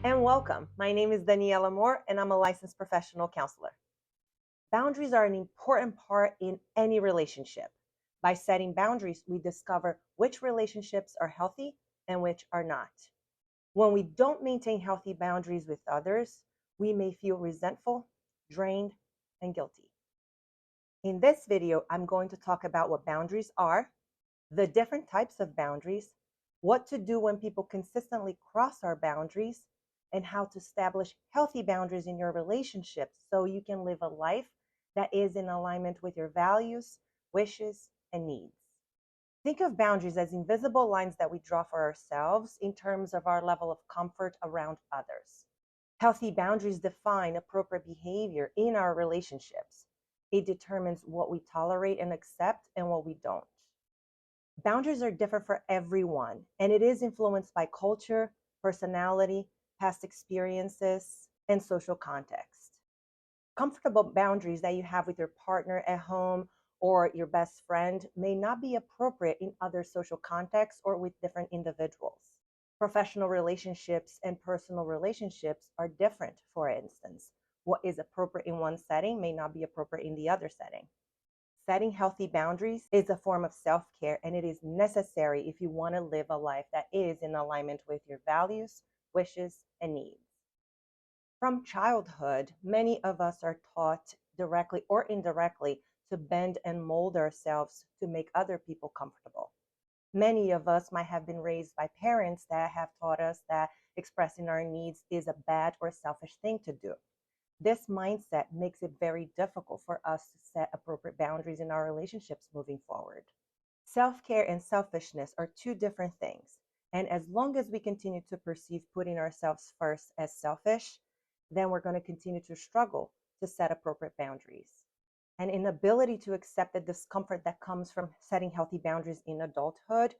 And welcome. My name is Daniela Moore, and I'm a licensed professional counselor. Boundaries are an important part in any relationship. By setting boundaries, we discover which relationships are healthy and which are not. When we don't maintain healthy boundaries with others, we may feel resentful, drained, and guilty. In this video, I'm going to talk about what boundaries are, the different types of boundaries, what to do when people consistently cross our boundaries, and how to establish healthy boundaries in your relationships so you can live a life that is in alignment with your values, wishes, and needs. Think of boundaries as invisible lines that we draw for ourselves in terms of our level of comfort around others. Healthy boundaries define appropriate behavior in our relationships. It determines what we tolerate and accept and what we don't. Boundaries are different for everyone, and it is influenced by culture, personality, past experiences, and social context. Comfortable boundaries that you have with your partner at home or your best friend may not be appropriate in other social contexts or with different individuals. Professional relationships and personal relationships are different, for instance. What is appropriate in one setting may not be appropriate in the other setting. Setting healthy boundaries is a form of self care, and it is necessary if you want to live a life that is in alignment with your values, wishes, and needs. From childhood, many of us are taught directly or indirectly to bend and mold ourselves to make other people comfortable. Many of us might have been raised by parents that have taught us that expressing our needs is a bad or selfish thing to do. This mindset makes it very difficult for us to set appropriate boundaries in our relationships moving forward. Self care and selfishness are two different things. And as long as we continue to perceive putting ourselves first as selfish, then we're going to continue to struggle to set appropriate boundaries. An inability to accept the discomfort that comes from setting healthy boundaries in adulthood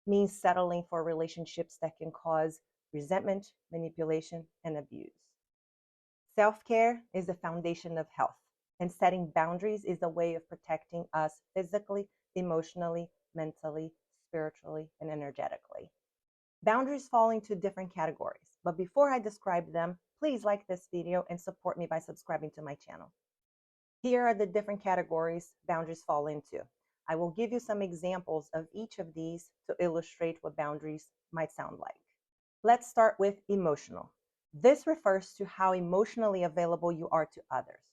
means settling for relationships that can cause resentment, manipulation, and abuse. Self care is the foundation of health, and setting boundaries is a way of protecting us physically, emotionally, mentally, spiritually, and energetically. Boundaries fall into different categories, but before I describe them, please like this video and support me by subscribing to my channel. Here are the different categories boundaries fall into. I will give you some examples of each of these to illustrate what boundaries might sound like. Let's start with emotional. This refers to how emotionally available you are to others.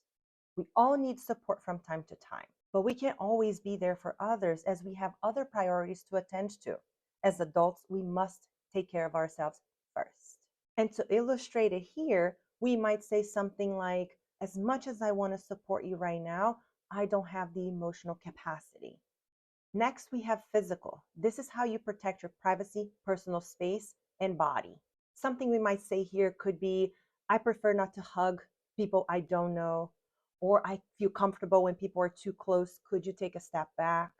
We all need support from time to time, but we can't always be there for others as we have other priorities to attend to. As adults, we must take care of ourselves first. And to illustrate it here, we might say something like, as much as I want to support you right now, I don't have the emotional capacity. Next, we have physical. This is how you protect your privacy, personal space, and body. Something we might say here could be, I prefer not to hug people I don't know, or I feel comfortable when people are too close. Could you take a step back?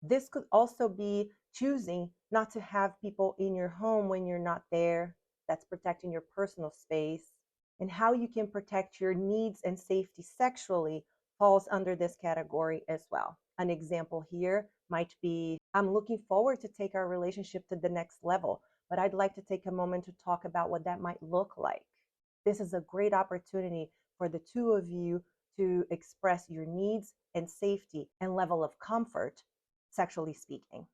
This could also be choosing not to have people in your home when you're not there. That's protecting your personal space. And how you can protect your needs and safety sexually falls under this category as well. An example here might be, I'm looking forward to take our relationship to the next level, but I'd like to take a moment to talk about what that might look like. This is a great opportunity for the two of you to express your needs and safety and level of comfort, sexually speaking.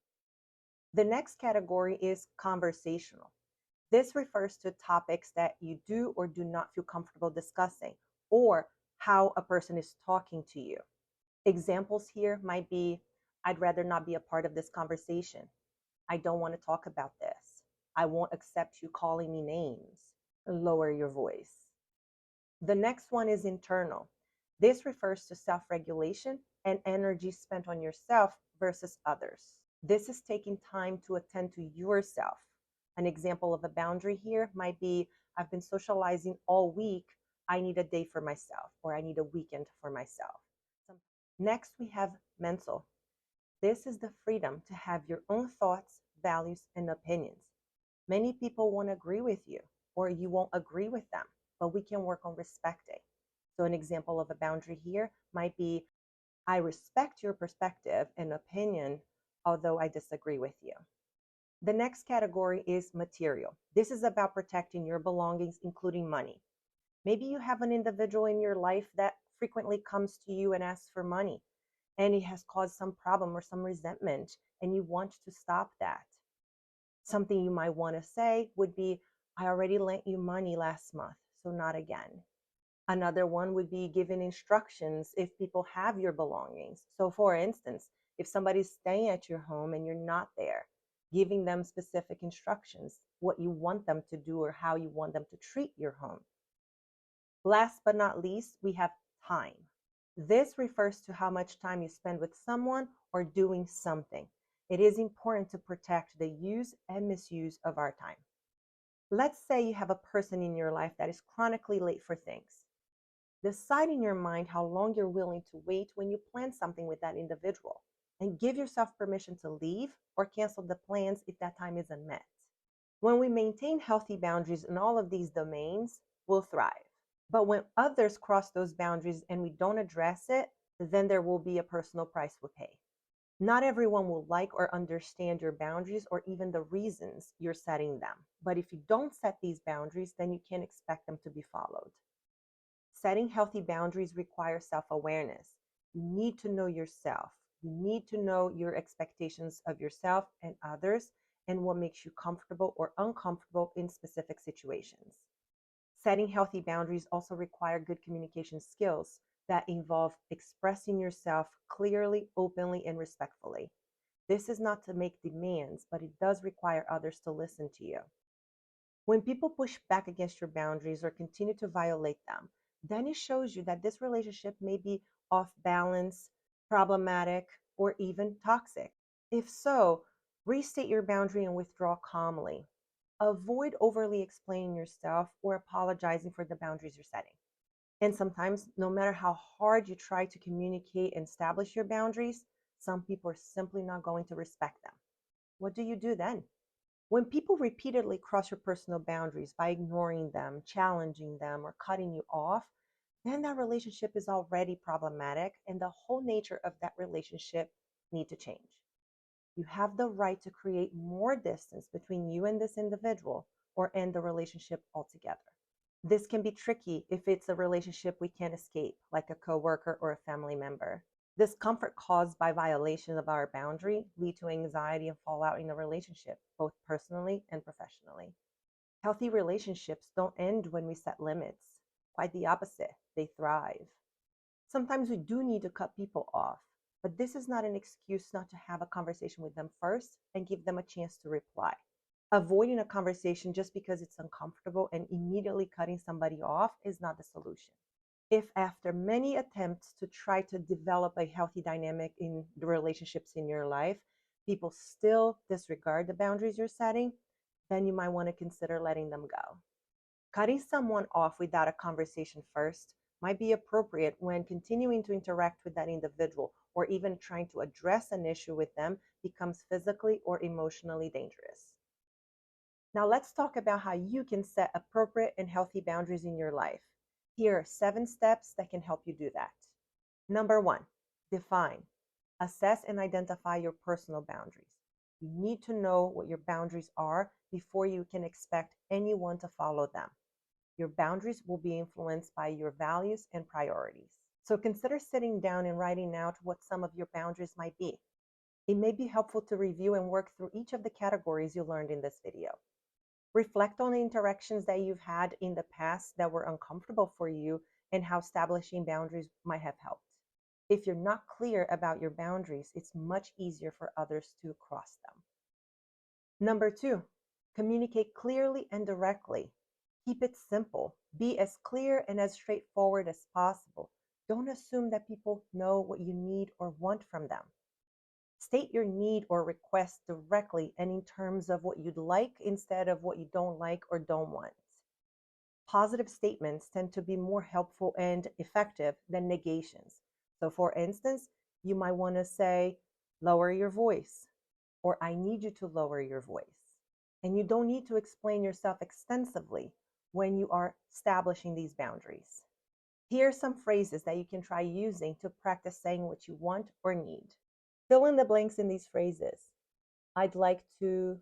The next category is conversational. This refers to topics that you do or do not feel comfortable discussing, or how a person is talking to you. Examples here might be, I'd rather not be a part of this conversation. I don't want to talk about this. I won't accept you calling me names. Lower your voice. The next one is internal. This refers to self-regulation and energy spent on yourself versus others. This is taking time to attend to yourself. An example of a boundary here might be, I've been socializing all week. I need a day for myself, or I need a weekend for myself. Next, we have mental. This is the freedom to have your own thoughts, values, and opinions. Many people won't agree with you, or you won't agree with them, but we can work on respecting. So an example of a boundary here might be, I respect your perspective and opinion, although I disagree with you. The next category is material. This is about protecting your belongings, including money. Maybe you have an individual in your life that frequently comes to you and asks for money, and it has caused some problem or some resentment, and you want to stop that. Something you might want to say would be, I already lent you money last month, so not again. Another one would be giving instructions if people have your belongings. So, for instance, if somebody's staying at your home and you're not there, giving them specific instructions, what you want them to do or how you want them to treat your home. Last but not least, we have time. This refers to how much time you spend with someone or doing something. It is important to protect the use and misuse of our time. Let's say you have a person in your life that is chronically late for things. Decide in your mind how long you're willing to wait when you plan something with that individual, and give yourself permission to leave or cancel the plans if that time isn't met. When we maintain healthy boundaries in all of these domains, we'll thrive. But when others cross those boundaries and we don't address it, then there will be a personal price we pay. Not everyone will like or understand your boundaries or even the reasons you're setting them. But if you don't set these boundaries, then you can't expect them to be followed. Setting healthy boundaries requires self-awareness. You need to know yourself. You need to know your expectations of yourself and others and what makes you comfortable or uncomfortable in specific situations. Setting healthy boundaries also require good communication skills that involve expressing yourself clearly, openly, and respectfully. This is not to make demands, but it does require others to listen to you. When people push back against your boundaries or continue to violate them, then it shows you that this relationship may be off balance, problematic, or even toxic. If so, restate your boundary and withdraw calmly. Avoid overly explaining yourself or apologizing for the boundaries you're setting. And sometimes, no matter how hard you try to communicate and establish your boundaries, some people are simply not going to respect them. What do you do then? When people repeatedly cross your personal boundaries by ignoring them, challenging them, or cutting you off, then that relationship is already problematic and the whole nature of that relationship need to change. You have the right to create more distance between you and this individual or end the relationship altogether. This can be tricky if it's a relationship we can't escape, like a coworker or a family member. Discomfort caused by violation of our boundary lead to anxiety and fallout in the relationship, both personally and professionally. Healthy relationships don't end when we set limits. Quite the opposite, they thrive. Sometimes we do need to cut people off, but this is not an excuse not to have a conversation with them first and give them a chance to reply. Avoiding a conversation just because it's uncomfortable and immediately cutting somebody off is not the solution. If after many attempts to try to develop a healthy dynamic in the relationships in your life, people still disregard the boundaries you're setting, then you might want to consider letting them go. Cutting someone off without a conversation first might be appropriate when continuing to interact with that individual or even trying to address an issue with them becomes physically or emotionally dangerous. Now let's talk about how you can set appropriate and healthy boundaries in your life. Here are 7 steps that can help you do that. Number 1, define, assess, and identify your personal boundaries. You need to know what your boundaries are before you can expect anyone to follow them. Your boundaries will be influenced by your values and priorities. So consider sitting down and writing out what some of your boundaries might be. It may be helpful to review and work through each of the categories you learned in this video. Reflect on the interactions that you've had in the past that were uncomfortable for you and how establishing boundaries might have helped. If you're not clear about your boundaries, it's much easier for others to cross them. Number 2, communicate clearly and directly. Keep it simple. Be as clear and as straightforward as possible. Don't assume that people know what you need or want from them. State your need or request directly and in terms of what you'd like instead of what you don't like or don't want. Positive statements tend to be more helpful and effective than negations. So, for instance, you might want to say, lower your voice, or I need you to lower your voice. And you don't need to explain yourself extensively when you are establishing these boundaries. Here are some phrases that you can try using to practice saying what you want or need. Fill in the blanks in these phrases. I'd like to,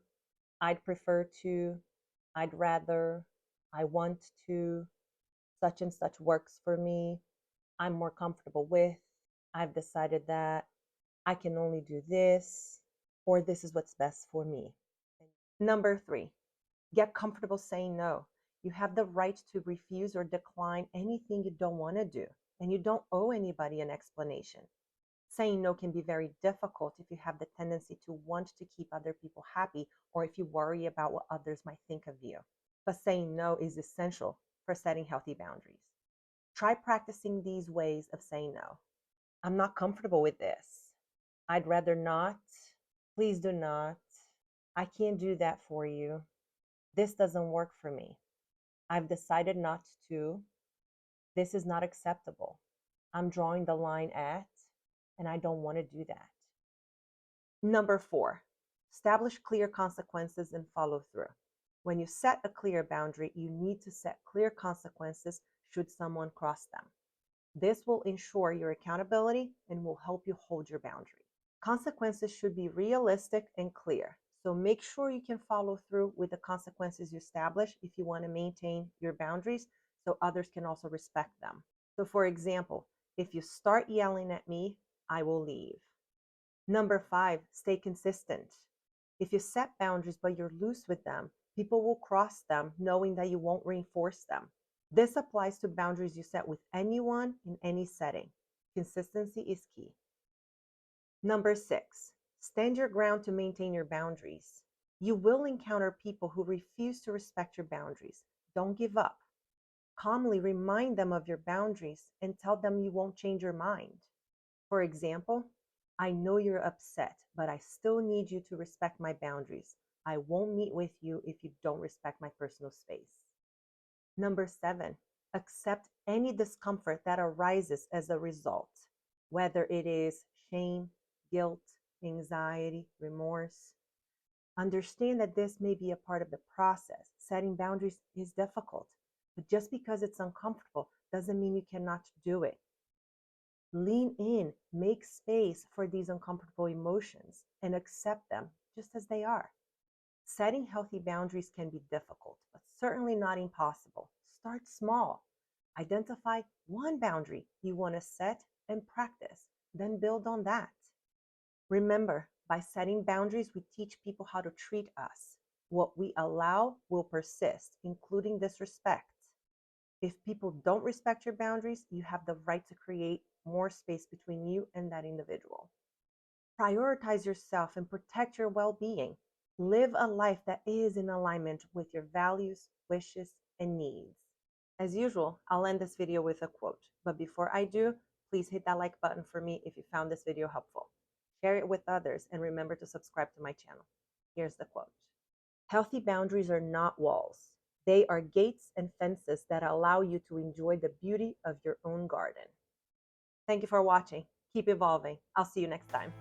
I'd prefer to, I'd rather, I want to, such and such works for me, I'm more comfortable with, I've decided that, I can only do this, or this is what's best for me. Number 3, get comfortable saying no. You have the right to refuse or decline anything you don't want to do, and you don't owe anybody an explanation. Saying no can be very difficult if you have the tendency to want to keep other people happy or if you worry about what others might think of you. But saying no is essential for setting healthy boundaries. Try practicing these ways of saying no. I'm not comfortable with this. I'd rather not. Please do not. I can't do that for you. This doesn't work for me. I've decided not to. This is not acceptable. I'm drawing the line at, and I don't want to do that. Number 4, establish clear consequences and follow through. When you set a clear boundary, you need to set clear consequences should someone cross them. This will ensure your accountability and will help you hold your boundary. Consequences should be realistic and clear. So make sure you can follow through with the consequences you establish if you want to maintain your boundaries so others can also respect them. So for example, if you start yelling at me, I will leave. Number 5, stay consistent. If you set boundaries but you're loose with them, people will cross them knowing that you won't reinforce them. This applies to boundaries you set with anyone in any setting. Consistency is key. Number 6, stand your ground to maintain your boundaries. You will encounter people who refuse to respect your boundaries. Don't give up. Calmly remind them of your boundaries and tell them you won't change your mind. For example, I know you're upset, but I still need you to respect my boundaries. I won't meet with you if you don't respect my personal space. Number 7, accept any discomfort that arises as a result, whether it is shame, guilt, anxiety, remorse. Understand that this may be a part of the process. Setting boundaries is difficult, but just because it's uncomfortable doesn't mean you cannot do it. Lean in, make space for these uncomfortable emotions, and accept them just as they are. Setting healthy boundaries can be difficult, but certainly not impossible. Start small. Identify one boundary you want to set and practice, then build on that. Remember, by setting boundaries, we teach people how to treat us. What we allow will persist, including disrespect. If people don't respect your boundaries, you have the right to create more space between you and that individual. Prioritize yourself and protect your well-being. Live a life that is in alignment with your values, wishes, and needs. As usual, I'll end this video with a quote. But before I do, please hit that like button for me if you found this video helpful. Share it with others and remember to subscribe to my channel. Here's the quote. Healthy boundaries are not walls. They are gates and fences that allow you to enjoy the beauty of your own garden. Thank you for watching. Keep evolving. I'll see you next time.